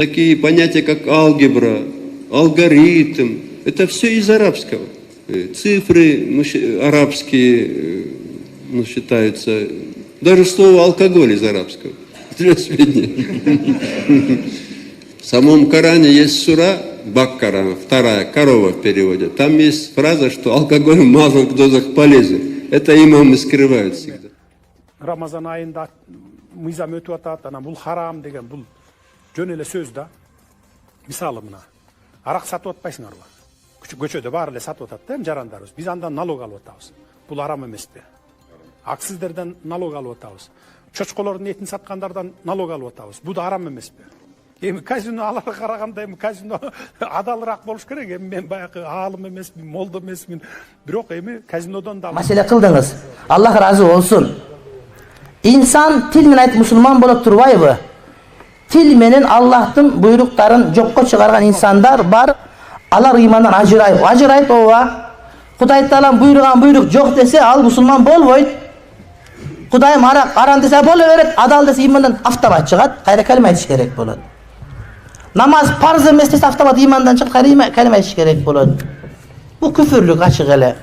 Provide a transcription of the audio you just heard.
Такие понятия, как алгебра, алгоритм, это все из арабского. Цифры арабские считаются. Даже слово алкоголь из арабского. Для сведения. В самом Коране есть сура Баккара, вторая, корова в переводе. Там есть фраза, что алкоголь в малых дозах полезен. Это имамы скрывают всегда. Рамазан айында мыйзам өтүп атат, анан бул харам деген бул жөн эле сөз да. Мисалы мына арак сатып атпайсыңарбы? Көчөдө баары эле сатып атат да, жарандарыбыз. Биз андан налог алып атабыз. Бул арам эмеспи? Аксиздерден налог алып атабыз. Чочколордун этин саткандардан налог алып атабыз. Бул да арам эмеспи? Эми казино аларга караганда эми казино адалыраак болуш керек. Эми мен баягы аалым эмесмин, молдо эмесмин. Бирок эми казинодон да маселе кылдыңыз. Аллах разы болсун. İnsan til menен айтып мусулман болуп турбайбы? Til менен Аллахтын буйруктарын жокко чыгарган инсандар бар. Алар ыймандан ажырайт ооба. Кудай Таалам буйруган буйрук жок десе, ал мусулман болбойт. Кудайым арам десе боло берет, адал десе ыймандан автомат чыгат, кайра калима айтыш керек болот. Намаз парз эмес десе автомат ыймандан чыгат, кайра калима айтыш керек болот. Бул күфүрлүк ачык эле.